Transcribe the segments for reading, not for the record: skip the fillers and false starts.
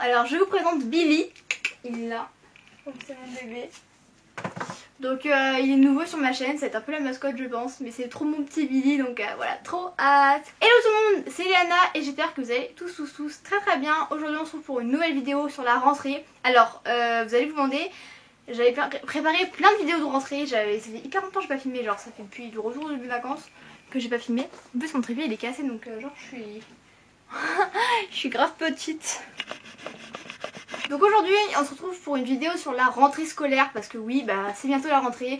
alors je vous présente Billy. Il est là, donc c'est mon bébé. Donc il est nouveau sur ma chaîne, c'est un peu la mascotte je pense, mais c'est trop mon petit Billy, donc voilà, trop hâte. Hello tout le monde, c'est Léana et j'espère que vous allez tous très bien. Aujourd'hui on se retrouve pour une nouvelle vidéo sur la rentrée. Alors vous allez vous demander, j'avais préparé plein de vidéos de rentrée, ça fait hyper longtemps que j'ai pas filmé, genre ça fait depuis le retour de mes vacances que j'ai pas filmé. En plus mon trépied il est cassé donc genre je suis... je suis grave petite. Donc aujourd'hui on se retrouve pour une vidéo sur la rentrée scolaire parce que oui bah c'est bientôt la rentrée.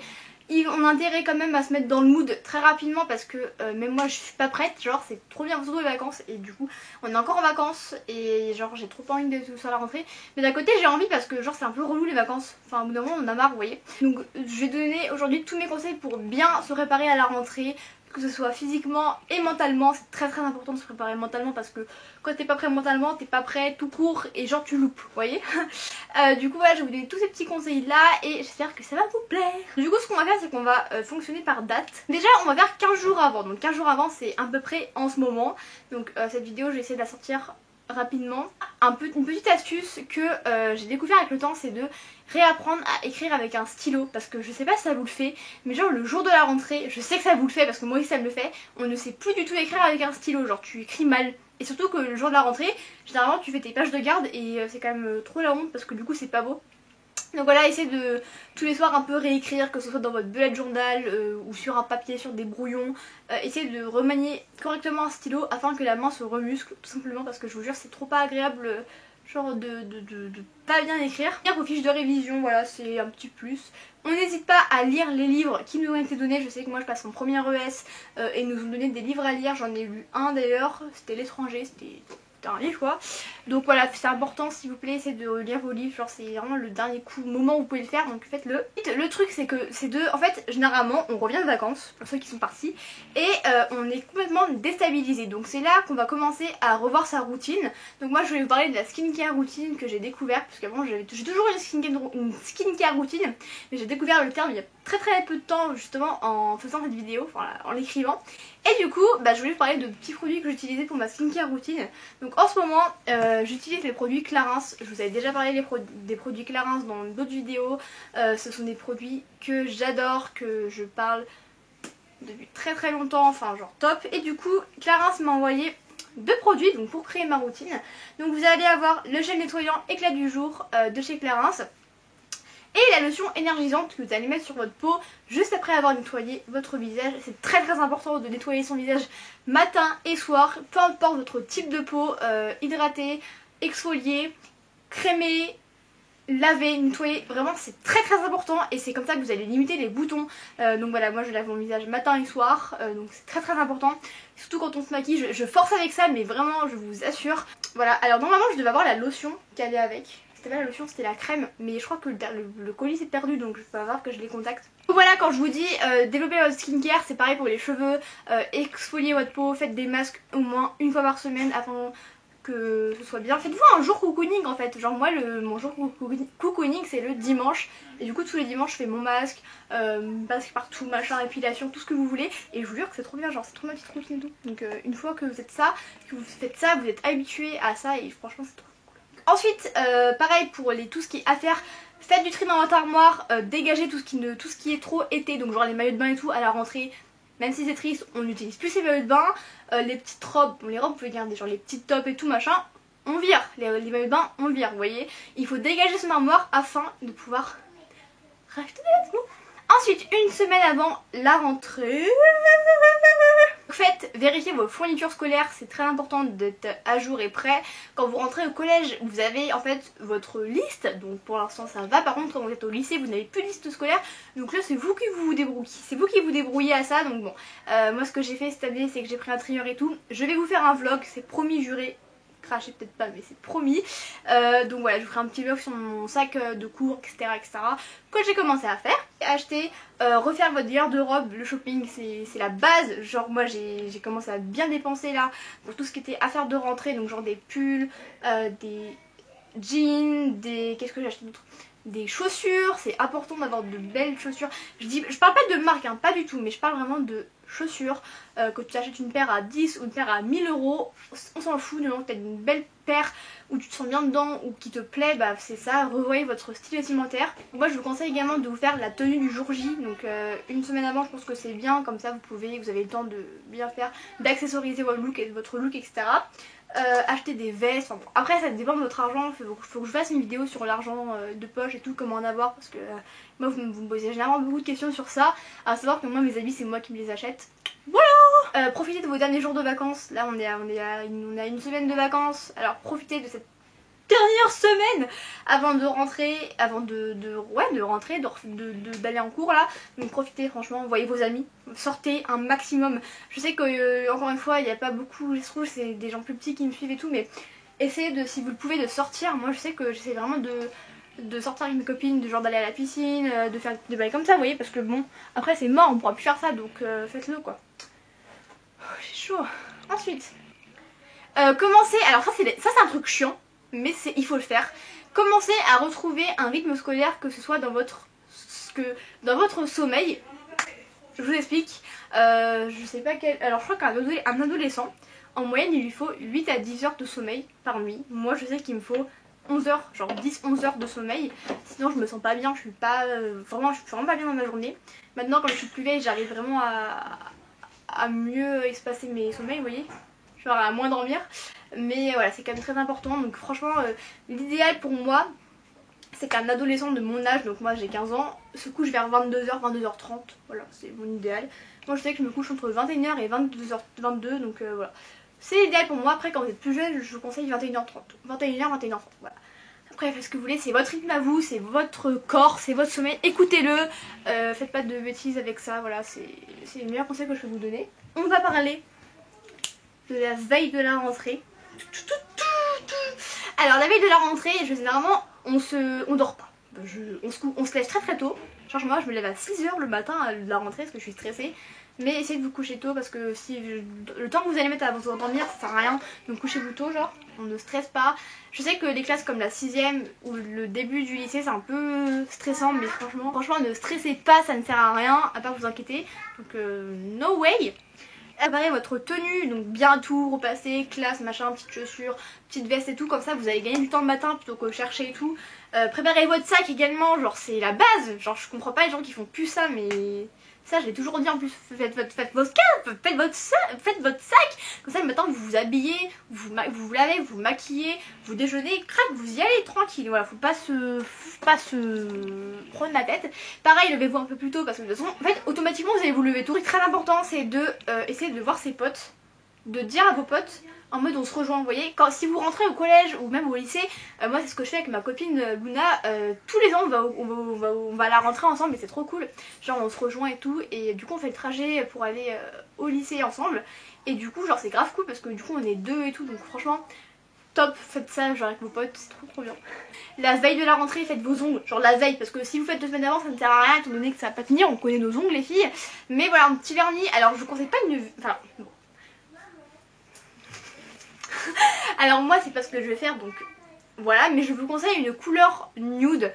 On a intérêt quand même à se mettre dans le mood très rapidement parce que même moi je suis pas prête, genre c'est trop bien surtout les vacances et du coup on est encore en vacances et genre j'ai trop envie de tout sur la rentrée. Mais d'un côté j'ai envie parce que genre c'est un peu relou les vacances, enfin au bout d'un moment on en a marre vous voyez. Donc je vais donner aujourd'hui tous mes conseils pour bien se préparer à la rentrée, que ce soit physiquement et mentalement. C'est très important de se préparer mentalement parce que quand t'es pas prêt mentalement t'es pas prêt tout court et genre tu loupes, vous voyez. Du coup voilà, je vais vous donner tous ces petits conseils là et j'espère que ça va vous plaire. Du coup ce qu'on va faire c'est qu'on va fonctionner par date. Déjà on va faire 15 jours avant, donc 15 jours avant c'est à peu près en ce moment. Donc cette vidéo je vais essayer de la sortir rapidement. Une petite astuce que j'ai découvert avec le temps, c'est de réapprendre à écrire avec un stylo, parce que je sais pas si ça vous le fait, mais genre le jour de la rentrée, je sais que ça vous le fait parce que moi aussi ça me le fait, on ne sait plus du tout écrire avec un stylo, genre tu écris mal. Et surtout que le jour de la rentrée, généralement tu fais tes pages de garde et c'est quand même trop la honte parce que du coup c'est pas beau. Donc voilà, essayez de tous les soirs un peu réécrire, que ce soit dans votre bullet journal ou sur un papier, sur des brouillons. Essayez de remanier correctement un stylo afin que la main se remuscle, tout simplement parce que je vous jure c'est trop pas agréable genre de pas bien écrire. Lire vos fiches de révision, voilà c'est un petit plus. On n'hésite pas à lire les livres qui nous ont été donnés. Je sais que moi je passe mon premier ES et ils nous ont donné des livres à lire, j'en ai lu un d'ailleurs, c'était l'étranger, c'était un livre quoi. Donc voilà, c'est important s'il vous plaît, c'est de lire vos livres, genre c'est vraiment le dernier moment où vous pouvez le faire, donc faites-le. Le truc c'est que c'est en fait généralement on revient de vacances, pour ceux qui sont partis, et on est complètement déstabilisé. Donc c'est là qu'on va commencer à revoir sa routine. Donc moi je vais vous parler de la skincare routine que j'ai découvert, parce qu'avant j'ai toujours une skincare routine, mais j'ai découvert le terme il y a très peu de temps justement en faisant cette vidéo, enfin en l'écrivant. Et du coup bah, je voulais vous parler de petits produits que j'utilisais pour ma skincare routine. Donc en ce moment j'utilise les produits Clarins. Je vous avais déjà parlé des produits Clarins dans d'autres vidéos. Ce sont des produits que j'adore, que je parle depuis très longtemps, enfin genre top. Et du coup Clarins m'a envoyé deux produits donc pour créer ma routine. Donc vous allez avoir le gel nettoyant éclat du jour de chez Clarins et la lotion énergisante que vous allez mettre sur votre peau juste après avoir nettoyé votre visage. C'est très important de nettoyer son visage matin et soir, peu importe votre type de peau, hydrater, exfolier, crémer, laver, nettoyer, vraiment c'est très important et c'est comme ça que vous allez limiter les boutons. Donc voilà, moi je lave mon visage matin et soir, donc c'est très important. Surtout quand on se maquille, je force avec ça mais vraiment je vous assure. Voilà, alors normalement je devais avoir la lotion qui allait avec. C'était pas la lotion, c'était la crème, mais je crois que le colis s'est perdu donc je peux avoir que je les contacte. Donc voilà, quand je vous dis développer votre skincare, c'est pareil pour les cheveux, exfolier votre peau, faites des masques au moins une fois par semaine afin que ce soit bien. Faites-vous un jour cocooning en fait, genre moi mon jour cocooning c'est le dimanche et du coup tous les dimanches je fais mon masque, masque partout, machin, épilation, tout ce que vous voulez et je vous jure que c'est trop bien, genre c'est trop ma petite routine et tout. Donc une fois que vous êtes ça, que vous faites ça, vous êtes habitué à ça et franchement c'est trop. Ensuite, pareil pour tout ce qui est affaires, faites du tri dans votre armoire, dégagez tout ce qui est trop été, donc genre les maillots de bain et tout à la rentrée. Même si c'est triste, on n'utilise plus ces maillots de bain, les petites robes, bon les robes vous pouvez garder, genre les petites tops et tout machin, on vire, les maillots de bain on vire, vous voyez. Il faut dégager son armoire afin de pouvoir racheter des vêtements. Ensuite, une semaine avant la rentrée, vérifiez vos fournitures scolaires, c'est très important d'être à jour et prêt. Quand vous rentrez au collège, vous avez en fait votre liste, donc pour l'instant ça va. Par contre quand vous êtes au lycée, vous n'avez plus de liste scolaire, donc là c'est vous qui vous débrouillez, à ça. Donc bon, moi ce que j'ai fait cette année c'est que j'ai pris un trieur et tout. Je vais vous faire un vlog, c'est promis, juré. Crachez peut-être pas mais c'est promis. Donc voilà, je vous ferai un petit vlog sur mon sac de cours, etc. que j'ai commencé à faire. Acheter, refaire votre garde-robe, le shopping c'est la base. Genre moi j'ai commencé à bien dépenser là pour tout ce qui était affaires de rentrée, donc genre des pulls, des jeans, qu'est-ce que j'ai acheté d'autre, des chaussures. C'est important d'avoir de belles chaussures. Je parle pas de marque hein, pas du tout, mais je parle vraiment de chaussures, que tu achètes une paire à 10 ou une paire à 1000 euros, on s'en fout, du moment que tu as une belle paire où tu te sens bien dedans ou qui te plaît, bah c'est ça, revoyez votre style vestimentaire. Moi je vous conseille également de vous faire la tenue du jour J, donc une semaine avant je pense que c'est bien, comme ça vous avez le temps de bien faire, d'accessoriser votre look, etc. Acheter des vestes, enfin, bon, après ça dépend de votre argent, faut que je fasse une vidéo sur l'argent de poche et tout, comment en avoir, parce que moi vous me posez généralement beaucoup de questions sur ça, à savoir que moi mes habits c'est moi qui me les achète. Voilà. Profitez de vos derniers jours de vacances, là on a une semaine de vacances, alors profitez de cette dernière semaine avant de rentrer, d'aller en cours là, donc profitez franchement, voyez vos amis, sortez un maximum. Je sais que encore une fois il n'y a pas beaucoup, je trouve c'est des gens plus petits qui me suivent et tout, mais essayez de, si vous le pouvez, de sortir. Moi je sais que j'essaie vraiment de sortir avec mes copines, de genre d'aller à la piscine, de faire des bails comme ça, vous voyez, parce que bon, après c'est mort, on pourra plus faire ça, donc faites-le quoi. Oh, j'ai chaud. Ensuite, commencez, alors ça c'est un truc chiant, mais il faut le faire. Commencez à retrouver un rythme scolaire, que ce soit dans votre sommeil. Je vous explique, je sais pas quel, alors je crois qu'un adolescent, en moyenne il lui faut 8 à 10 heures de sommeil par nuit. Moi je sais qu'il me faut 11 heures, genre 10-11 heures de sommeil, sinon je me sens pas bien, je suis vraiment pas bien dans ma journée. Maintenant quand je suis plus vieille j'arrive vraiment à mieux espacer mes sommeils, vous voyez, genre à moins dormir, mais voilà c'est quand même très important. Donc franchement l'idéal pour moi c'est qu'un adolescent de mon âge, donc moi j'ai 15 ans, se couche vers 22h, 22h30, voilà c'est mon idéal. Moi je sais que je me couche entre 21h et 22h22, donc voilà. C'est l'idéal pour moi. Après quand vous êtes plus jeune je vous conseille 21h30, 21h, 21h30, voilà. Après faites ce que vous voulez, c'est votre rythme à vous, c'est votre corps, c'est votre sommeil, écoutez-le, faites pas de bêtises avec ça, voilà, c'est le meilleur conseil que je peux vous donner. On va parler de la veille de la rentrée. Alors la veille de la rentrée, généralement on dort pas, on se lève très tôt. Genre moi je me lève à 6h le matin à la rentrée parce que je suis stressée. Mais essayez de vous coucher tôt parce que si le temps que vous allez mettre à vous endormir ça sert à rien. Donc couchez-vous tôt, genre on ne stresse pas. Je sais que les classes comme la 6ème ou le début du lycée c'est un peu stressant, mais franchement ne stressez pas, ça ne sert à rien à part vous inquiéter. Donc no way. Préparez votre tenue, donc bien tout repasser, classe, machin, petites chaussures, petite veste et tout, comme ça vous allez gagner du temps le matin plutôt que chercher et tout. Préparez votre sac également, genre c'est la base, genre je comprends pas les gens qui font plus ça, mais ça je l'ai toujours dit en plus, faites votre sac, comme ça le matin vous vous habillez, vous vous lavez, vous maquillez, vous déjeunez, crac, vous y allez tranquille, voilà, faut pas se prendre la tête. Pareil, levez-vous un peu plus tôt parce que de toute façon, en fait, automatiquement vous allez vous lever tôt. Ce qui est très important, c'est de essayer de voir ses potes, de dire à vos potes en mode on se rejoint, vous voyez, si vous rentrez au collège ou même au lycée, moi c'est ce que je fais avec ma copine Luna, tous les ans on va à la rentrée ensemble et c'est trop cool, genre on se rejoint et tout, et du coup on fait le trajet pour aller au lycée ensemble, et du coup genre c'est grave cool parce que du coup on est deux et tout, donc franchement top, faites ça genre avec vos potes, c'est trop bien. La veille de la rentrée, faites vos ongles, genre la veille, parce que si vous faites 2 semaines avant ça ne sert à rien étant donné que ça va pas tenir, on connaît nos ongles les filles, mais voilà un petit vernis. Alors je vous conseille pas enfin bon. Alors moi c'est pas ce que je vais faire, donc voilà, mais je vous conseille une couleur nude,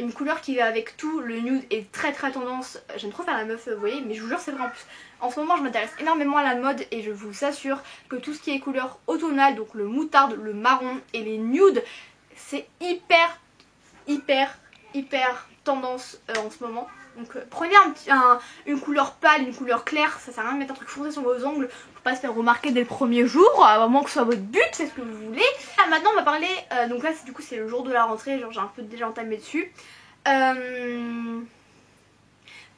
une couleur qui va avec tout. Le nude est très tendance, j'aime trop faire la meuf, vous voyez, mais je vous jure c'est vrai en plus. En ce moment je m'intéresse énormément à la mode et je vous assure que tout ce qui est couleur automnale, donc le moutarde, le marron et les nudes, c'est hyper tendance en ce moment. Donc prenez une couleur pâle, une couleur claire, ça sert à rien de mettre un truc foncé sur vos ongles, faut pas se faire remarquer dès le premier jour, à moins que ce soit votre but, c'est ce que vous voulez. Ah, maintenant on va parler, donc là du coup c'est le jour de la rentrée, genre j'ai un peu déjà entamé dessus.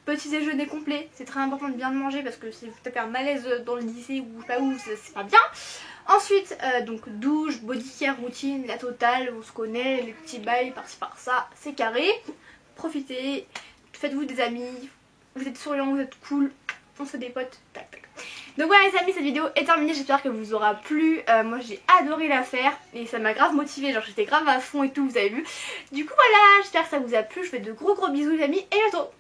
Petit déjeuner complet, c'est très important de bien manger parce que si vous tapez un malaise dans le lycée ou je sais pas où, c'est pas bien. Ensuite, donc douche, body care, routine, la totale, on se connaît, les petits bails par-ci par-ça, c'est carré. Profitez, faites-vous des amis, vous êtes souriants, vous êtes cool, on se fait des potes, tac tac. Donc voilà les amis, cette vidéo est terminée, j'espère que vous aura plu. Moi j'ai adoré la faire et ça m'a grave motivée, genre j'étais grave à fond et tout, vous avez vu. Du coup voilà, j'espère que ça vous a plu, je vous fais de gros bisous les amis et à bientôt.